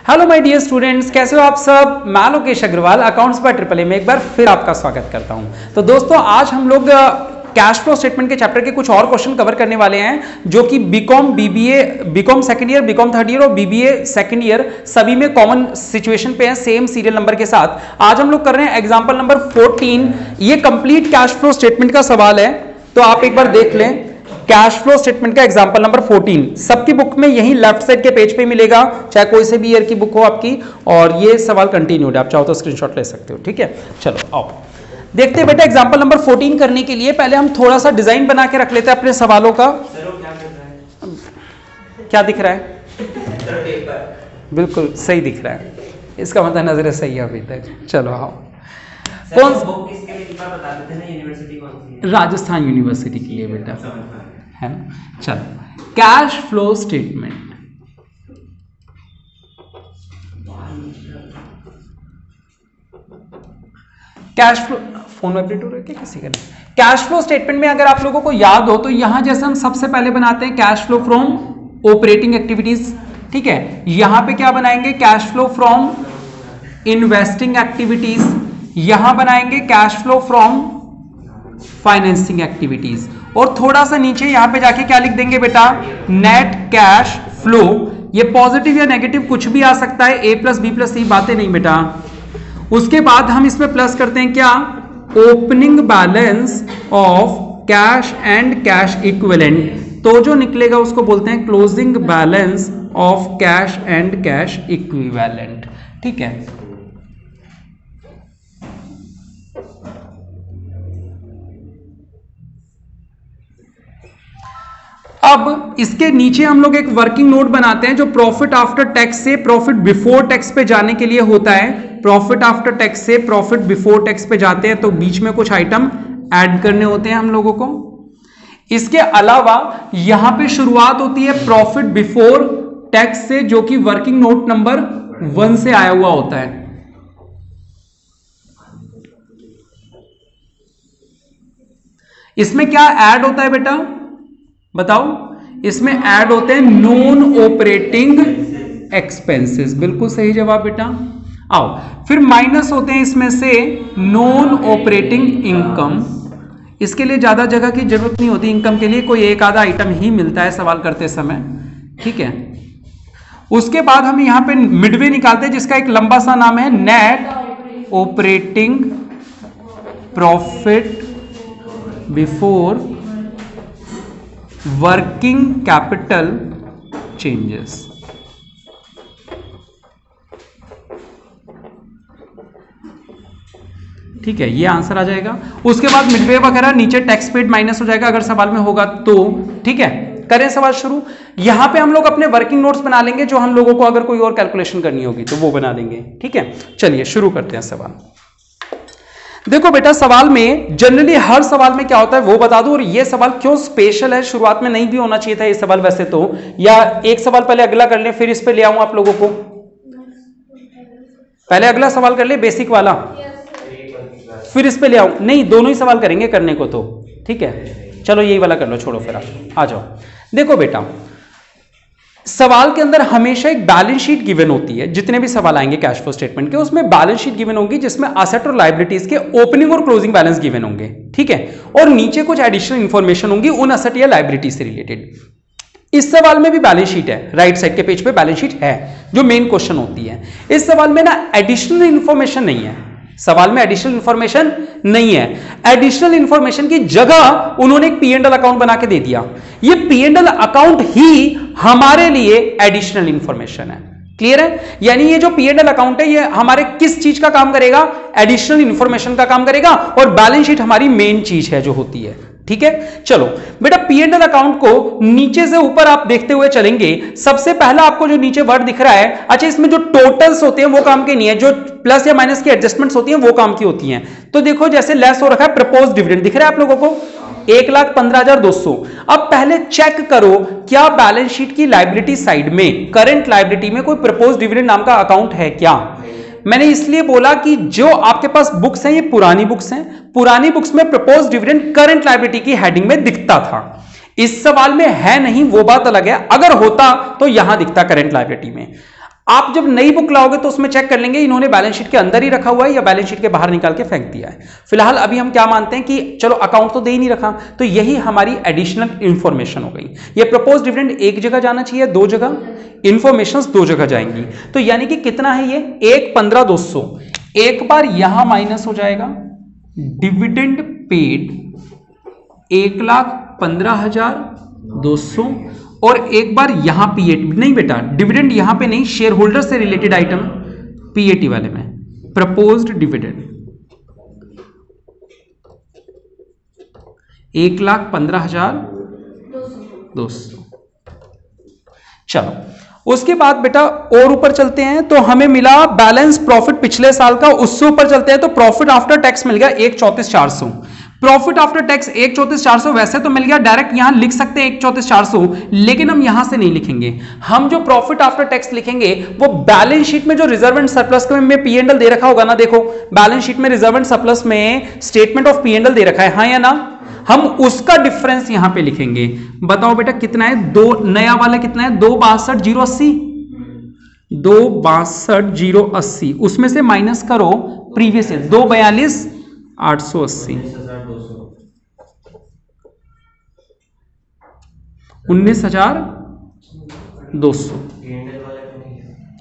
Hello my dear students, कैसे हो आप सब। मैं Lokesh Agarwal accounts by triple A में एक बार फिर आपका स्वागत करता हूं। तो दोस्तों आज हम लोग कैश फ्लो स्टेटमेंट के चैप्टर के कुछ और क्वेश्चन कवर करने वाले हैं जो कि BCom BBA, BCom second year, BCom third year और बीबीए सेकंड ईयर सभी में कॉमन सिचुएशन पे हैं, सेम सीरियल नंबर के साथ। आज हम लोग कर रहे हैं एग्जांपल नंबर 14। ये कंप्लीट कैश फ्लो स्टेटमेंट का सवाल है, तो आप एक बार देख लें। कैश फ्लो स्टेटमेंट का एग्जांपल नंबर 14 सबकी बुक में यही लेफ्ट साइड के पेज पे मिलेगा, चाहे कोई से भी ईयर की बुक हो आपकी। और ये सवाल कंटिन्यूड है, आप चाहो तो स्क्रीनशॉट ले सकते हो। ठीक है, चलो आओ देखते हैं बेटा। एग्जांपल नंबर 14 करने के लिए पहले हम थोड़ा सा डिजाइन बना के रख लेते हैं अपने सवालों का। क्या दिख रहा है? बिल्कुल सही दिख रहा है, इसका मतलब नजर सही है अभी तक। चलो आओ, कौन बता देते हैं ना, यूनिवर्सिटी कौन सी है? राजस्थान यूनिवर्सिटी की है बेटा, है ना। चलो cash flow statement, cash flow, phone vibrate हो रहा है क्या किसी का? कैश फ्लो स्टेटमेंट में अगर आप लोगों को याद हो तो यहां जैसे हम सबसे पहले बनाते हैं cash flow from operating activities. ठीक है, यहां पे क्या बनाएंगे? Cash flow from investing activities. यहां बनाएंगे cash flow from financing activities. और थोड़ा सा नीचे यहां पे जाके क्या लिख देंगे बेटा? Net cash flow. ये पॉजिटिव या नेगेटिव कुछ भी आ सकता है, ए प्लस बी प्लस सी, बातें नहीं बेटा। उसके बाद हम इसमें प्लस करते हैं क्या? Opening balance of cash and cash equivalent. तो जो निकलेगा उसको बोलते हैं closing balance of cash and cash equivalent. ठीक है, अब इसके नीचे हम लोग एक वर्किंग नोट बनाते हैं जो प्रॉफिट आफ्टर टैक्स से प्रॉफिट बिफोर टैक्स पे जाने के लिए होता है। प्रॉफिट आफ्टर टैक्स से प्रॉफिट बिफोर टैक्स पे जाते हैं तो बीच में कुछ आइटम ऐड करने होते हैं हम लोगों को। इसके अलावा यहां पे शुरुआत होती है प्रॉफिट बिफोर टैक्स से, जो कि वर्किंग नोट नंबर 1 से आया हुआ होता है। इसमें क्या ऐड होता है बेटा बताओ? इसमें ऐड होते हैं नॉन ऑपरेटिंग एक्सपेंसेस। बिल्कुल सही जवाब बेटा। आओ फिर माइनस होते हैं इसमें से नॉन ऑपरेटिंग इनकम। इसके लिए ज्यादा जगह की जरूरत नहीं होती, इनकम के लिए कोई एक आधा आइटम ही मिलता है सवाल करते समय। ठीक है, उसके बाद हम यहां पे मिडवे निकालते हैं जिसका एक लंबा सा नाम है net operating profit before working capital changes. ठीक है, ये आंसर आ जाएगा। उसके बाद मिडवे वगैरह नीचे टैक्स पेड माइनस हो जाएगा अगर सवाल में होगा तो। ठीक है, करें सवाल शुरू। यहां पे हम लोग अपने वर्किंग नोट्स बना लेंगे जो हम लोगों को अगर कोई और कैलकुलेशन करनी होगी तो वो बना लेंगे। ठीक है, चलिए शुरू करते हैं सवाल। देखो बेटा, सवाल में जनरली हर सवाल में क्या होता है वो बता दो। और ये सवाल क्यों स्पेशल है, शुरुआत में नहीं भी होना चाहिए था ये सवाल वैसे तो, या एक सवाल पहले अगला कर ले फिर इस पे ले आऊं आप लोगों को। पहले अगला सवाल कर ले बेसिक वाला, फिर इस पे ले आऊं। नहीं, दोनों ही सवाल करेंगे करने को तो। ठीक है, चलो यही वाला कर लो, छोड़ो फिर आ जाओ। देखो बेटा, सवाल के अंदर हमेशा एक बैलेंस शीट गिवन होती है। जितने भी सवाल आएंगे कैश फ्लो स्टेटमेंट के, उसमें बैलेंस शीट गिवन होगी जिसमें असेट और लायबिलिटीज के ओपनिंग और क्लोजिंग बैलेंस गिवन होंगे। ठीक है, और नीचे कुछ एडिशनल इंफॉर्मेशन होंगी उन असेट या लायबिलिटी से रिलेटेड। इस सवाल में भी बैलेंस शीट है, राइट साइड के पेज पे बैलेंस शीट है जो मेन क्वेश्चन होती है। इस सवाल में ना एडिशनल इंफॉर्मेशन नहीं है, सवाल में एडिशनल इंफॉर्मेशन नहीं है। एडिशनल इंफॉर्मेशन की जगह उन्होंने एक P&L अकाउंट बना के दे दिया। ये P&L अकाउंट ही हमारे लिए एडिशनल इंफॉर्मेशन है। क्लियर है? यानी ये जो P&L अकाउंट है ये हमारे किस चीज का काम करेगा? एडिशनल इंफॉर्मेशन का काम करेगा। और बैलेंस शीट हमारी मेन चीज है जो होती है। ठीक है, चलो बेटा, P&L अकाउंट को नीचे से ऊपर आप देखते हुए चलेंगे। सबसे पहला आपको जो नीचे वर्ड दिख रहा है, अच्छा इसमें जो टोटल्स होते हैं वो काम के नहीं है, जो प्लस या माइनस की एडजस्टमेंट्स होती हैं वो काम की होती हैं। तो देखो जैसे लेस हो रखा है प्रपोज डिविडेंड, दिख रहा है आप लोगों को 1,15,200। अब पहले चेक करो क्या बैलेंस शीट की लायबिलिटी साइड में, करंट लायबिलिटी में कोई प्रपोज डिविडेंड नाम का अकाउंट है क्या। मैंने इसलिए बोला कि जो आपके पास बुक्स हैं ये पुरानी बुक्स हैं, पुरानी बुक्स में प्रपोज डिविडेंड करंट लायबिलिटी की हेडिंग में दिखता था। इस सवाल में है नहीं, वो बात अलग है। अगर होता तो यहां दिखता करंट लायबिलिटी में। आप जब नई बुक लाओगे तो उसमें चेक कर लेंगे इन्होंने बैलेंस शीट के अंदर ही रखा हुआ है या बैलेंस शीट के बाहर निकाल के फेंक दिया है। फिलहाल अभी हम क्या मानते हैं कि चलो अकाउंट तो दे ही नहीं रखा, तो यही हमारी एडिशनल इंफॉर्मेशन हो गई। ये प्रपोज डिविडेंड एक जगह जाना चाहिए, दो जगह इंफॉर्मेशन दो जगह जाएंगी। तो यानी कि कितना है ये 1,15,200, एक बार यहां माइनस हो जाएगा डिविडेंड पेड 1,15,200 और एक बार यहां पीएटी नहीं बेटा, डिविडेंड यहां पे नहीं, शेयर होल्डर से रिलेटेड आइटम पीएटी वाले में प्रपोज्ड डिविडेंड 1,15,200। चलो उसके बाद बेटा और ऊपर चलते हैं तो हमें मिला बैलेंस प्रॉफिट पिछले साल का, उससे ऊपर चलते हैं तो प्रॉफिट आफ्टर टैक्स मिल गया 1,34,400। प्रॉफिट आफ्टर टैक्स 1,34,400 वैसे तो मिल गया, डायरेक्ट यहां लिख सकते हैं 1,34,400, लेकिन हम यहां से नहीं लिखेंगे। हम जो प्रॉफिट आफ्टर टैक्स लिखेंगे वो बैलेंस शीट में जो रिजर्व एंड सरप्लस में पी एंड एल दे रखा होगा ना, देखो बैलेंस शीट में रिजर्व एंड सरप्लस में statement of P and L दे रखा है, हाँ या ना, हम उसका डिफरेंस यहां पे लिखेंगे। बताओ बेटा कितना है, दो नया वाला कितना है 2,62,080, 2,62,080 उसमें से माइनस करो प्रीवियस ईयर 2,42,880, 19,200।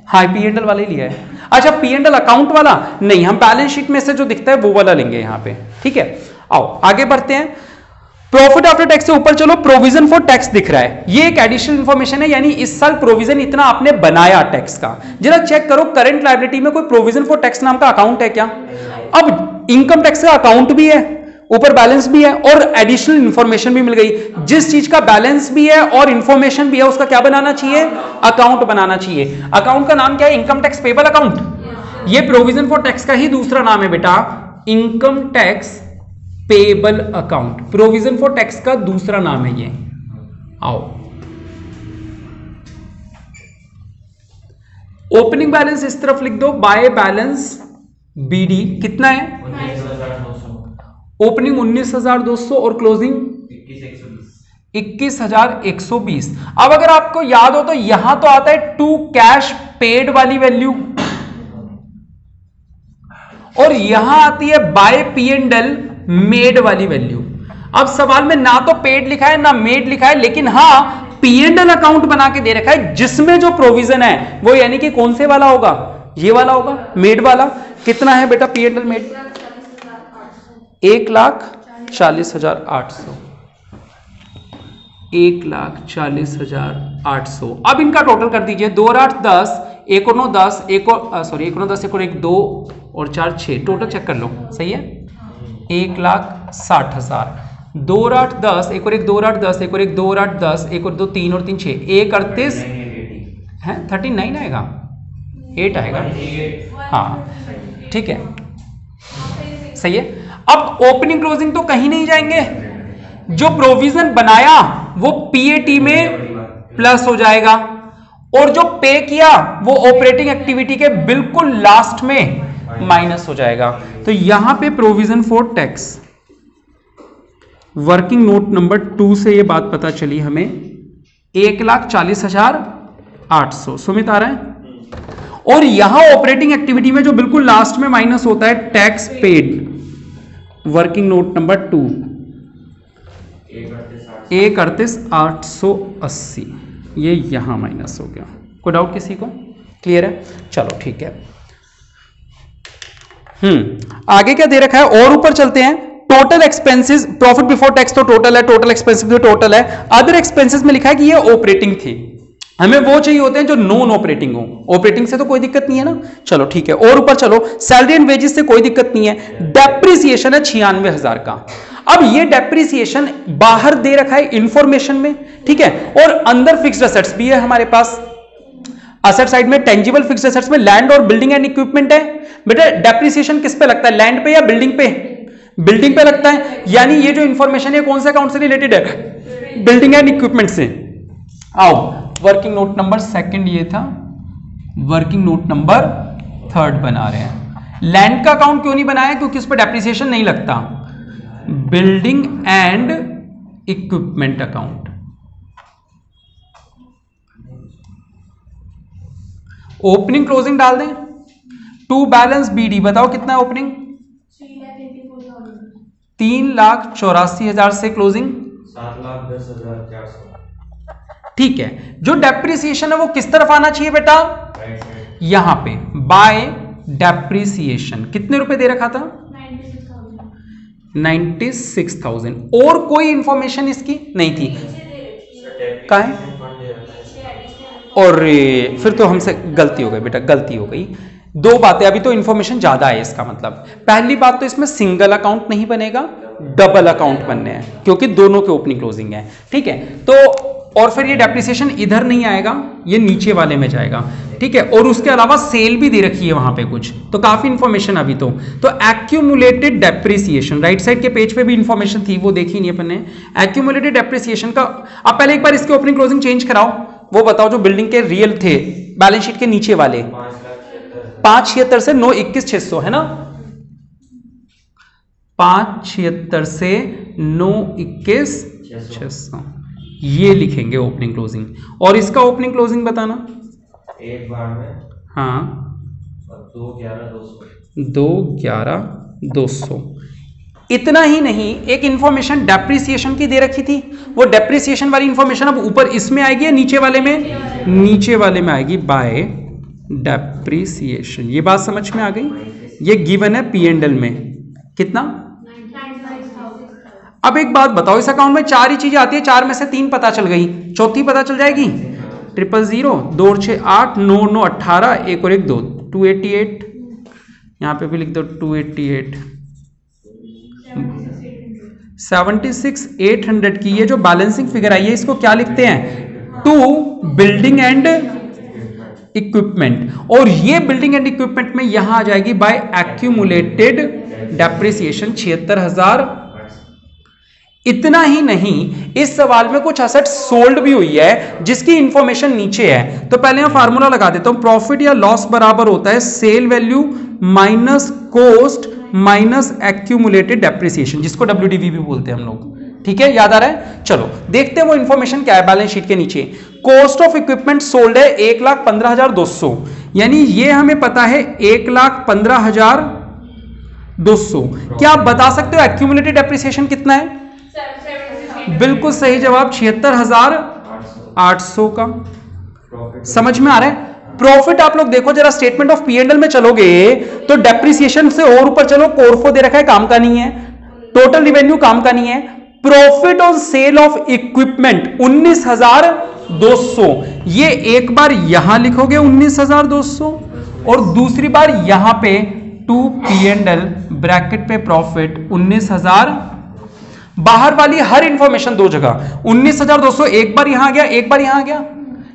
हाँ पी एंड एल वाला ही लिया है। अच्छा पी एंड एल अकाउंट वाला नहीं, हम बैलेंस शीट में से जो दिखता है वो वाला लेंगे यहां पे, ठीक है। आओ आगे बढ़ते हैं। प्रॉफिट आफ्टर टैक्स से ऊपर चलो, प्रोविजन फॉर टैक्स दिख रहा है, ये एक एडिशनल इंफॉर्मेशन है, यानी इस साल प्रोविजन इतना आपने बनाया टैक्स का। जरा चेक करो करंट लायबिलिटी में कोई प्रोविजन फॉर टैक्स नाम का अकाउंट है क्या? अब इनकम टैक्स का अकाउंट भी है, ऊपर बैलेंस भी है और एडिशनल इंफॉर्मेशन भी मिल गई। जिस चीज का बैलेंस भी है और इंफॉर्मेशन भी है उसका क्या बनाना चाहिए? अकाउंट बनाना चाहिए। अकाउंट का नाम क्या है? Income tax payable account. ये प्रोविजन फॉर टैक्स का ही दूसरा नाम है बेटा, income tax payable account, provision for tax का दूसरा नाम है ये। आओ ओपनिंग बैलेंस इस तरफ लिख दो, बाय बैलेंस बीडी कितना है? 19,200। ओपनिंग 19,200 और क्लोजिंग 21,120। अब अगर आपको याद हो तो यहां तो आता है टू कैश पेड वाली वैल्यू और यहां आती है by P and L made वाली वैल्यू। अब सवाल में ना तो पेड लिखा है ना मेड लिखा है, लेकिन हां पी एंड एल अकाउंट बना के दे रखा है जिसमें जो प्रोविजन है वो यानी कि कौन से वाला होगा? ये वाला होगा, मेड वाला। कितना है बेटा पी एंड एल मेड? 1,40,800, 1,40,800। अब इनका टोटल कर दीजिए, 2 और 8 10, 1 और 9 10, 1 और सॉरी 1 और 10, 1 और 1 2 और 4 6, टोटल चेक कर लो, सही है 1,60,000। 2 और 8 10, 1 और 1 2 और 8 10, 1 और 1 2 और 8 10, 1 और 2 3 और 3 6, 1 38 है, 39 आएगा, 8 आएगा, हाँ ठीक है सही है। अब ओपनिंग क्लोजिंग तो कहीं नहीं जाएंगे, जो प्रोविजन बनाया वो पीएटी में प्लस हो जाएगा और जो पे किया वो ऑपरेटिंग एक्टिविटी के बिल्कुल लास्ट में माइनस हो जाएगा। तो यहां पे provision for tax working note number 2 से ये बात पता चली हमें 1,40,800 सुमित आ रहा है। और यहां ऑपरेटिंग एक्टिविटी में जो बिल्कुल लास्ट में माइनस होता है tax paid, working note number 2 1,38,880, ये यहां माइनस हो गया। कोई डाउट किसी को? क्लियर है, चलो ठीक है। आगे क्या दे रखा है और ऊपर चलते हैं। Total expenses, profit before tax तो टोटल है, टोटल एक्सपेंसेस भी टोटल है। अदर एक्सपेंसेस में लिखा है कि ये ऑपरेटिंग थी, हमें वो चाहिए होते हैं जो नॉन ऑपरेटिंग हो। ऑपरेटिंग से तो कोई दिक्कत नहीं है ना, चलो ठीक है। और ऊपर चलो, सैलरी एंड वेजेस से कोई दिक्कत नहीं है। डेप्रिसिएशन है 96,000 का। अब ये डेप्रिसिएशन बाहर दे रखा है इंफॉर्मेशन में, ठीक है, और अंदर फिक्स्ड असेट्स भी है हमारे पास। असेट साइड में टेंजिबल फिक्स्ड असेट्स में लैंड और बिल्डिंग एंड इक्विपमेंट है। बेटा डेप्रिसिएशन किस पे लगता है, लैंड पे या बिल्डिंग पे? बिल्डिंग पे लगता है, यानी ये जो इंफॉर्मेशन है कौन से अकाउंट से रिलेटेड है? बिल्डिंग एंड इक्विपमेंट से। आओ वर्किंग नोट नंबर 2 ये था, वर्किंग नोट नंबर 3 बना रहे हैं। लैंड का अकाउंट क्यों नहीं बनाया? क्योंकि उस पर डेप्रिसिएशन नहीं लगता। Building and equipment account, opening closing डाल दें, टू बैलेंस BD, बताओ कितना है ओपनिंग? 3,84,000 से क्लोजिंग 7,10,400। ठीक है। जो डेप्रिसिएशन है वो किस तरफ आना चाहिए बेटा? यहां पे बाय डेप्रिसिएशन। कितने रुपए दे रखा था? 96,000। और कोई इंफॉर्मेशन इसकी नहीं थी। कहाँ है? और फिर तो हमसे गलती हो गई बेटा, गलती हो गई। दो बातें, अभी तो इंफॉर्मेशन ज्यादा है इसका मतलब। पहली बात तो इसमें सिंगल अकाउंट नहीं बनेगा, डबल अकाउंट बनने हैं क्योंकि दोनों के ओपनिंग क्लोजिंग है। ठीक है, तो और फिर ये डेप्रिसिएशन इधर नहीं आएगा, ये नीचे वाले में जाएगा। ठीक है, और उसके अलावा सेल भी दे रखी है वहां पे कुछ, तो काफी इंफॉर्मेशन अभी तो एक्यूमुलेटेड डेप्रिसिएशन, राइट साइड के पेज पे भी इंफॉर्मेशन थी, वो देखी नहीं अपन ने। एक्यूमुलेटेड डेप्रिसिएशन का अब पहले एक बार इसके ओपनिंग क्लोजिंग चेंज कराओ, वो बताओ जो बिल्डिंग के रियल थे बैलेंस शीट के नीचे वाले। 576 से 921,600 है ना, 576 से 921,600 ये लिखेंगे ओपनिंग क्लोजिंग। और इसका ओपनिंग क्लोजिंग बताना एक बार में। हाँ, 2,11,200। इतना ही नहीं, एक इंफॉर्मेशन डेप्रिसिएशन की दे रखी थी, वो डेप्रिसिएशन वाली इंफॉर्मेशन अब ऊपर इसमें आएगी या नीचे वाले में? नीचे वाले में आएगी, बाय डेप्रिसिएशन। ये बात समझ में आ गई? ये गिवन है P&L में कितना? 96,000। अब एक बात बताओ, इस अकाउंट में 4 ही चीजें आती है, 4 में से 3 पता चल गई, चौथी पता चल जाएगी? 000, 2 और 6 8, 9 9 18, 1 और 1 2, 288। यहां पे भी लिख दो 288। 76,800 की ये जो बैलेंसिंग फिगर आई है, इसको क्या लिखते हैं? To building and equipment. और ये बिल्डिंग एंड इक्विपमेंट में यहां आ जाएगी बाय एक्यूमुलेटेड डेप्रिसिएशन 76,000। इतना ही नहीं, इस सवाल में कुछ असेट सोल्ड भी हुई है जिसकी इंफॉर्मेशन नीचे है। तो पहले मैं फार्मूला लगा देता हूं, प्रॉफिट या लॉस बराबर होता है sale value minus cost minus accumulated depreciation, जिसको WDV भी बोलते हैं हम लोग। ठीक है, याद आ रहा है? चलो देखते हैं वो इंफॉर्मेशन क्या है बैलेंस शीट के नीचे। कॉस्ट ऑफ इक्विपमेंट सोल्ड है 1,15,200, यानी ये हमें पता है 1,15,200। क्या आप बता सकते हो एक्यूमुलेटेड डेप्रिसिएशन कितना है? बिल्कुल सही जवाब, 76,800 का। समझ में आ रहा है? प्रॉफिट आप लोग देखो जरा, स्टेटमेंट ऑफ P&L में चलोगे तो डेप्रिसिएशन से और ऊपर चलो, कोरफो दे रखा है, काम का नहीं है। टोटल रिवेन्यू काम का नहीं है। Profit on sale of equipment 19,200, ये एक बार यहां लिखोगे 19,200 और दूसरी बार यहां पे टू P&L ब्रैकेट पे प्रॉफिट 19,000। बाहर वाली हर इंफॉर्मेशन दो जगह 19,200, एक बार यहां आ गया, एक बार यहां आ गया।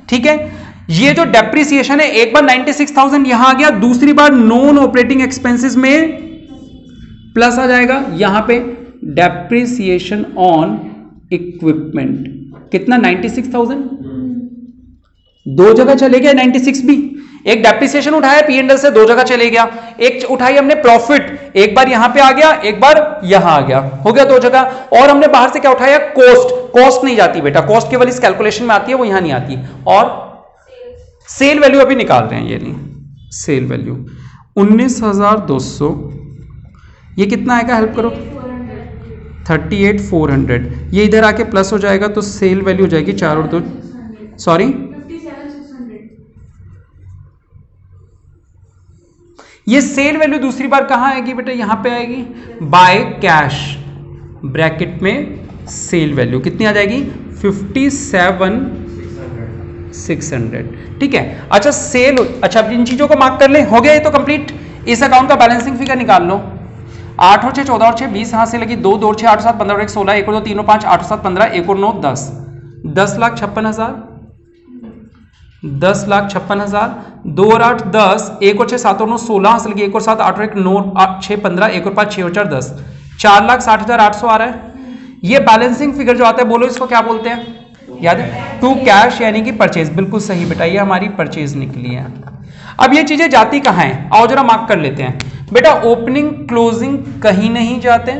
ठीक है, ये जो डेप्रिसिएशन है एक बार 96,000 यहां आ गया, दूसरी बार नॉन ऑपरेटिंग एक्सपेंसेस में प्लस आ जाएगा। यहां पे डेप्रिसिएशन ऑन इक्विपमेंट कितना? 96,000। दो जगह चले गया 96 भी। एक डेप्रिसिएशन उठाया P&L से, दो जगह चले गया। एक उठाई हमने प्रॉफिट, एक बार यहां पे आ गया, एक बार यहां आ गया, हो गया दो जगह। और हमने बाहर से क्या उठाया? कॉस्ट। कॉस्ट नहीं जाती बेटा, कॉस्ट केवल इस कैलकुलेशन में आती है, वो यहां नहीं आती। और सेल वैल्यू अभी निकाल रहे हैं, ये नहीं, सेल वैल्यू 19,200, ये कितना आएगा? हेल्प करो, 38,400। ये इधर आके प्लस हो जाएगा तो सेल वैल्यू हो जाएगी 4 और 2, सॉरी 57,600। ये सेल वैल्यू दूसरी बार कहां आएगी बेटा? यहां पे आएगी, बाय कैश ब्रैकेट में सेल वैल्यू कितनी आ जाएगी? 57,600। ठीक है, अच्छा सेल, अच्छा इन चीजों को मार्क कर ले, हो गया ये तो कंप्लीट। इस अकाउंट का बैलेंसिंग फिगर निकाल लो। 8 और 6 14 और 6 20, यहां से लगी 2 2 और 6 8 7 15 और 1 16, 1 और 2 3 और 5 8 और 7 15, 1 और 9 10, 10,56,000, 10,56,000, 2 और 8 10, 1 और 6 7 और 9 16, यहां से लगी 1 और 7 8 और 1 9 6 15, 1 और 5 6 और 4 10, 4,60,800 आ रहा है। ये बैलेंसिंग फिगर जो आता है, बोलो इसको क्या बोलते हैं? याद है? टू कैश यानी कि परचेज। बिल्कुल सही बेटा, ये हमारी परचेज निकली है। अब ये चीजें जाती कहां हैं? आओ जरा मार्क कर लेते हैं बेटा। ओपनिंग क्लोजिंग कहीं नहीं जाते,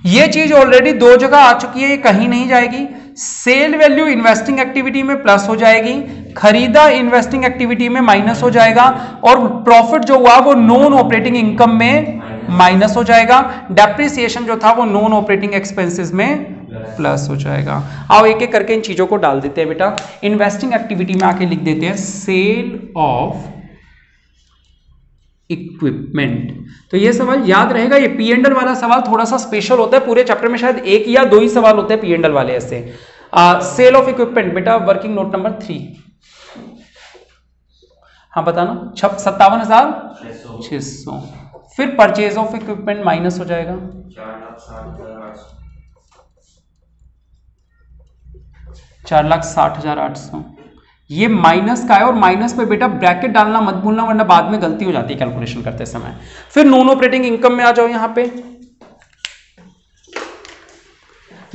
ये चीज ऑलरेडी दो जगह आ चुकी है, ये कहीं नहीं जाएगी। सेल वैल्यू इन्वेस्टिंग एक्टिविटी में प्लस हो जाएगी, खरीदा इन्वेस्टिंग एक्टिविटी में माइनस हो जाएगा, और प्रॉफिट जो हुआ वो नॉन ऑपरेटिंग इनकम में माइनस हो जाएगा। डेप्रिसिएशन जो था वो नॉन ऑपरेटिंग एक्सपेंसेस में प्लस हो जाएगा। आओ एक एक करके इन चीजों को डाल देते हैं बेटा। इन्वेस्टिंग एक्टिविटी में आके लिख देते हैं सेल ऑफ इक्विपमेंट। तो ये सवाल याद रहेगा। ये पी एंड एल वाला सवाल थोड़ा सा स्पेशल होता है, पूरे चैप्टर में शायद एक या दो ही सवाल होते हैं पी एंड एल वाले ऐसे। सेल ऑफ इक्विपमेंट बेटा वर्किंग नोट नंबर 3। हाँ बताना। 57,600। फिर परचेज ऑफ इक्विपमेंट माइनस हो जाएगा 4,60,800। ये माइनस का है, और माइनस पे बेटा ब्रैकेट डालना मत भूलना, वरना बाद में गलती हो जाती है कैलकुलेशन करते समय। फिर नॉन ऑपरेटिंग इनकम में आ जाओ। यहां पे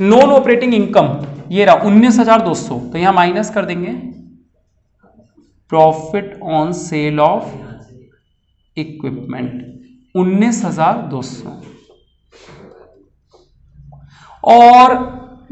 नॉन ऑपरेटिंग इनकम ये रहा 19,200, तो यहां माइनस कर देंगे profit on sale of equipment 19,200, और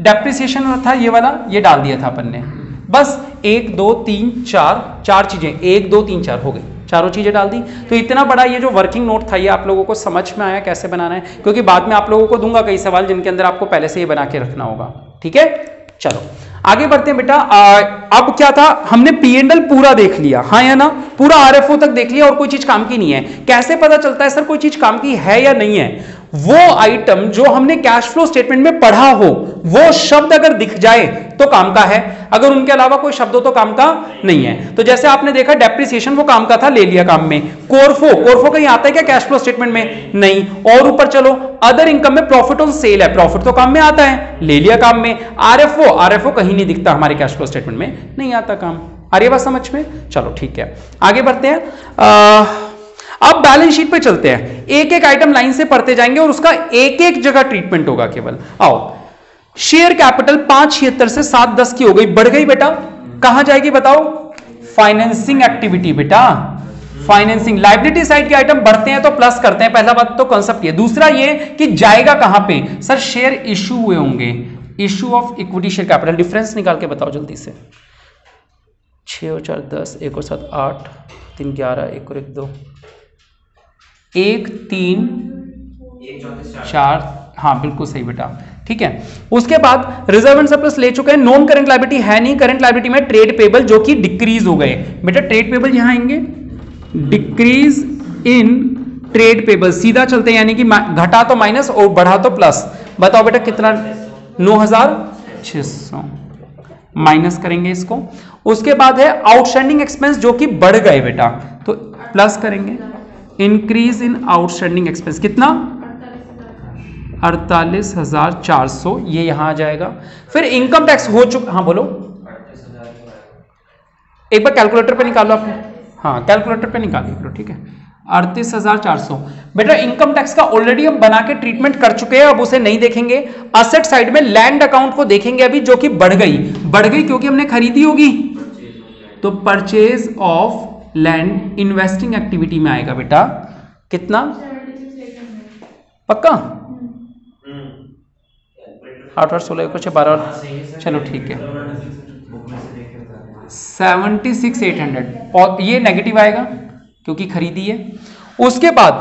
डेप्रिसिएशन था ये वाला, ये डाल दिया था अपन ने। बस 1 2 3 4 चीजें, 1 2 3 4 हो गई, चारों चीजें डाल दी। तो इतना बड़ा ये जो वर्किंग नोट था ये आप लोगों को समझ में आया कैसे बनाना है, क्योंकि बाद में आप लोगों को दूंगा कई सवाल जिनके अंदर आपको पहले से ये बना के रखना होगा। ठीक है, चलो आगे बढ़ते हैं बेटा। अब क्या था, हमने पी एंड एल पूरा देख लिया, हाँ या ना, पूरा आरएफओ तक देख लिया, और कोई चीज काम की नहीं है। कैसे पता चलता है सर कोई चीज काम की है या नहीं है? वो आइटम जो हमने कैश फ्लो स्टेटमेंट में पढ़ा हो, वो शब्द अगर दिख जाए तो काम का है, अगर उनके अलावा कोई शब्द हो तो काम का नहीं है। तो जैसे आपने देखा डेप्रिसिएशन वो काम का था, ले लिया काम में। कोरफो कहीं आता है क्या कैश फ्लो स्टेटमेंट में? नहीं। और ऊपर चलो, अदर इनकम में प्रॉफिट ऑन सेल है, प्रॉफिट तो काम में आता है, ले लिया काम में। आरएफओ कहीं नहीं दिखता हमारे कैश फ्लो स्टेटमेंट में, नहीं आता काम। आ रही है बात समझ में? चलो ठीक है, आगे बढ़ते हैं। अब बैलेंस शीट पे चलते हैं, एक एक आइटम लाइन से पढ़ते जाएंगे और उसका एक एक जगह ट्रीटमेंट होगा केवल। आओ, शेयर कैपिटल 576 से 710 की हो गई, बढ़ गई बेटा, कहां जाएगी बताओ? फाइनेंसिंग एक्टिविटी बेटा, फाइनेंसिंग। लाइबिलिटी साइड के आइटम बढ़ते हैं तो प्लस करते हैं, पहला बात तो कॉन्सेप्ट ये। दूसरा ये कि जाएगा कहां पे? सर शेयर इशू हुए होंगे, issue of equity share capital. Difference निकाल के बताओ जल्दी से। 6 और 4 10, 1 और 7 8, 3 11, 1 और 1 2, 1 3 4, हाँ बिल्कुल सही बेटा, ठीक है। उसके बाद रिजर्व एंड सरप्लस ले चुके हैं, नॉन करंट लायबिलिटी है नहीं। करंट लायबिलिटी में ट्रेड पेबल जो कि डिक्रीज हो गए बेटा, ट्रेड पेबल यहां आएंगे, डिक्रीज इन ट्रेड पेबल, सीधा चलते हैं, यानी कि घटा तो माइनस और बढ़ा तो प्लस। बताओ बेटा कितना? 9,600, माइनस करेंगे इसको। उसके बाद है आउटस्टैंडिंग एक्सपेंस जो कि बढ़ गए बेटा, तो प्लस करेंगे। इंक्रीज इन आउटस्टैंडिंग एक्सपेंस कितना? 48,400, ये यहां आ जाएगा। फिर इनकम टैक्स हो चुका, हाँ बोलो, एक बार कैलकुलेटर पे निकालो आपने, हाँ कैलकुलेटर पे निकाल लो, ठीक है। 38,400 बेटा, इनकम टैक्स का ऑलरेडी हम बना के ट्रीटमेंट कर चुके हैं, अब उसे नहीं देखेंगे। असेट साइड में लैंड अकाउंट को देखेंगे अभी, जो कि बढ़ गई क्योंकि हमने खरीदी होगी, तो purchase of land investing activity में आएगा बेटा, कितना? पक्का? 8 और 16 कुछ 12, चलो ठीक है, 76,800, और ये नेगेटिव आएगा क्योंकि खरीदी है। उसके बाद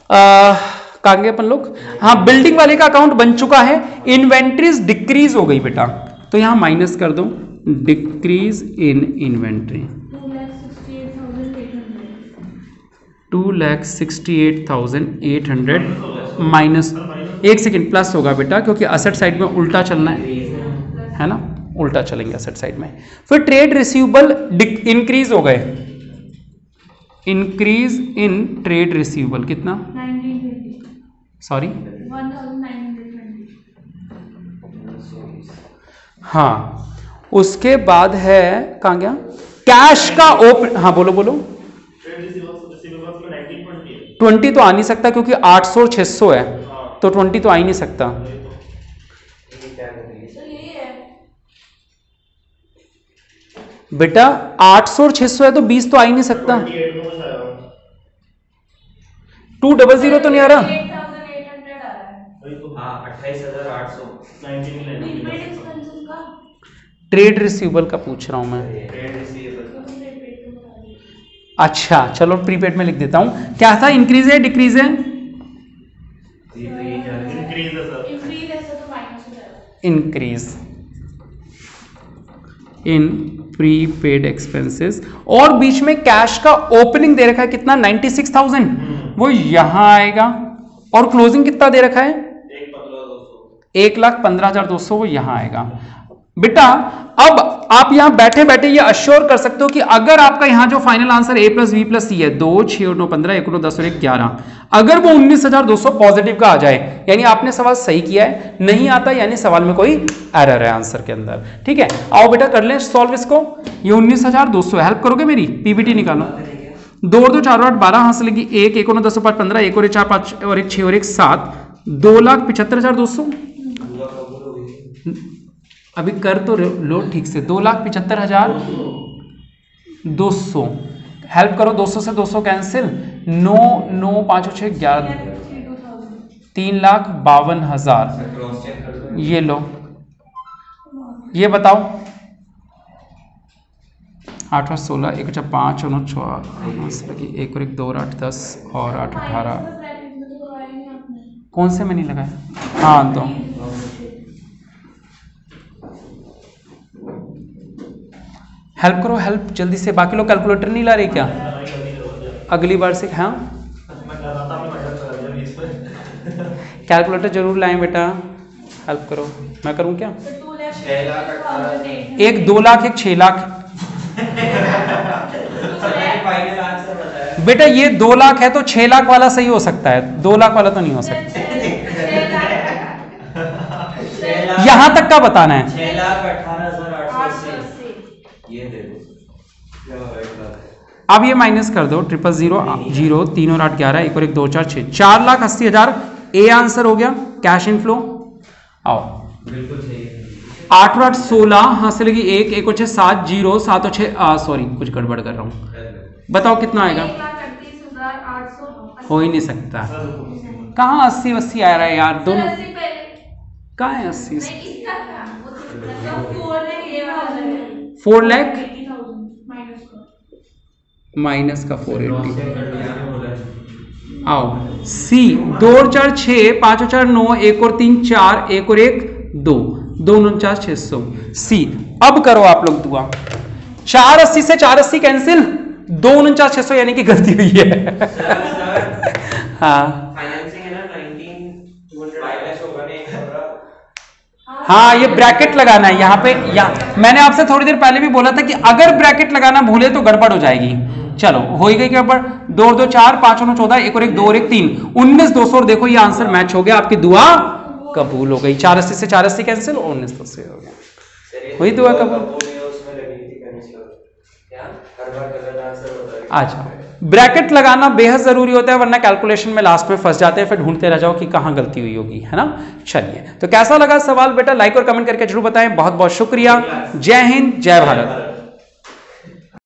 कहाँ गए अपन लोग? हाँ, बिल्डिंग वाले का अकाउंट बन चुका है, इन्वेंट्रीज डिक्रीज हो गई बेटा, तो यहां माइनस कर दो, डिक्रीज इन इन्वेंट्री 2,68,800 माइनस, एक सेकेंड, प्लस होगा बेटा क्योंकि असेट साइड में उल्टा चलना है ना, उल्टा चलेंगे असेट साइड में। फिर ट्रेड रिसीवेबल इंक्रीज हो गए, इंक्रीज इन ट्रेड रिसीवेबल कितना? 1920, सॉरी 1920, हाँ। उसके बाद है, कहाँ गया? कैश का ओपन, हाँ बोलो बोलो। 20 तो आ नहीं सकता क्योंकि 800 और 600 है, तो 20 तो आ ही नहीं सकता। बेटा 800 और 600 है तो 20 तो आ ही नहीं सकता। 200 तो नहीं आ रहा। 28,800 ट्रेड रिसीवेबल का पूछ रहा हूं मैं। अच्छा चलो प्रीपेड में लिख देता हूं, क्या था, इंक्रीज है डिक्रीज है? Increase in prepaid expenses. और बीच में कैश का ओपनिंग दे रखा है कितना, 96,000, वो यहां आएगा। और क्लोजिंग कितना दे रखा है, 1,15,200, वो यहां आएगा। बेटा अब आप यहां बैठे बैठे ये अश्योर कर सकते हो कि अगर आपका यहां जो final answer a + b + c है, 2 6 और 9 15, 1 और 10 और 1 11, अगर वो 19,200 पॉजिटिव का आ जाए यानी आपने सवाल सही किया है, नहीं आता यानी सवाल में कोई एरर है आंसर के अंदर। ठीक है, आओ बेटा कर लें सॉल्व इसको। ये 19,200, हेल्प करोगे मेरी, पीबीटी निकालो। 2 और 2 4 और 8 12, हाथ से लगी 1 1 और 10 और 5 15, 1 और 4 5 और 1 6 और 1 7, 2,75,200। अभी कर तो लो ठीक से, 2,75,200, हेल्प करो, 200 से 200 कैंसिल, 9 9 5 और 6 11, 3,52,000। ये लो, ये बताओ 8 और 16, 1 और 5 और 9 6, 1 और 1 2 और 8 10 और 8 18, कौन से में नहीं लगाया? हाँ तो हेल्प करो, हेल्प जल्दी से। बाकी लोग कैलकुलेटर नहीं ला रहे क्या? अगली बार से हाँ कैलकुलेटर जरूर लाएं बेटा, हेल्प करो। मैं करूं क्या? एक 2 लाख एक 6 लाख। बेटा ये 2 लाख है तो 6 लाख वाला सही हो सकता है, 2 लाख वाला तो नहीं हो सकता। यहां तक का बताना है। 6,18,880। ये दे दो। अब ये माइनस कर दो, 000 0 3 और 8 11, 1 और 1 2 4 6, 4,80,000 ए आंसर हो गया कैश इनफ्लो। आओ बिल्कुल सही है। 8 और 8 16, हाथ से लगी 1 1 और 6 7 0 7 और 6 सॉरी कुछ गड़बड़ कर रहा हूं, बताओ कितना आएगा? 1,38,880। हो ही नहीं सकता। कहाँ 80 80 आ रहा है यार, दोनों कहाँ है 80? 4 लाख माइनस का 480। आओ सी, 2 और 4 6, 5 और 4 9, 1 और 3 4, 1 और 1 2, 2 49 600। सी अब करो आप लोग दुआ, 480 से 480 कैंसिल, 2 49 600 यानी कि गलती हुई है। हाँ फाइनेंसिंग है ना 19,200 माइनस होगा नहीं होगा। हाँ ये ब्रैकेट लगाना है यहाँ पे। मैंने आपसे थोड़ी देर पहले भी बोला था कि अगर ब्रैकेट लगाना भूले तो गड़बड़ हो जाएगी। चलो हो ही गई गड़बड़, 2 और 2 4, 5 और 9 14, 1 और 1 2 और 1 3, 19,200। और देखो ये आंसर मैच हो गया, आपकी दुआ कबूल हो गई। 480 से 480 कैंसिल, 19,200 हो गया, वही दुआ कबूल। अच्छा ब्रैकेट लगाना बेहद जरूरी होता है, वरना कैलकुलेशन में लास्ट में फंस जाते हैं, फिर ढूंढते रह जाओ कि कहां गलती हुई होगी, है ना। चलिए तो कैसा लगा सवाल बेटा, लाइक और कमेंट करके जरूर बताएं। बहुत बहुत शुक्रिया। जय हिंद, जय भारत।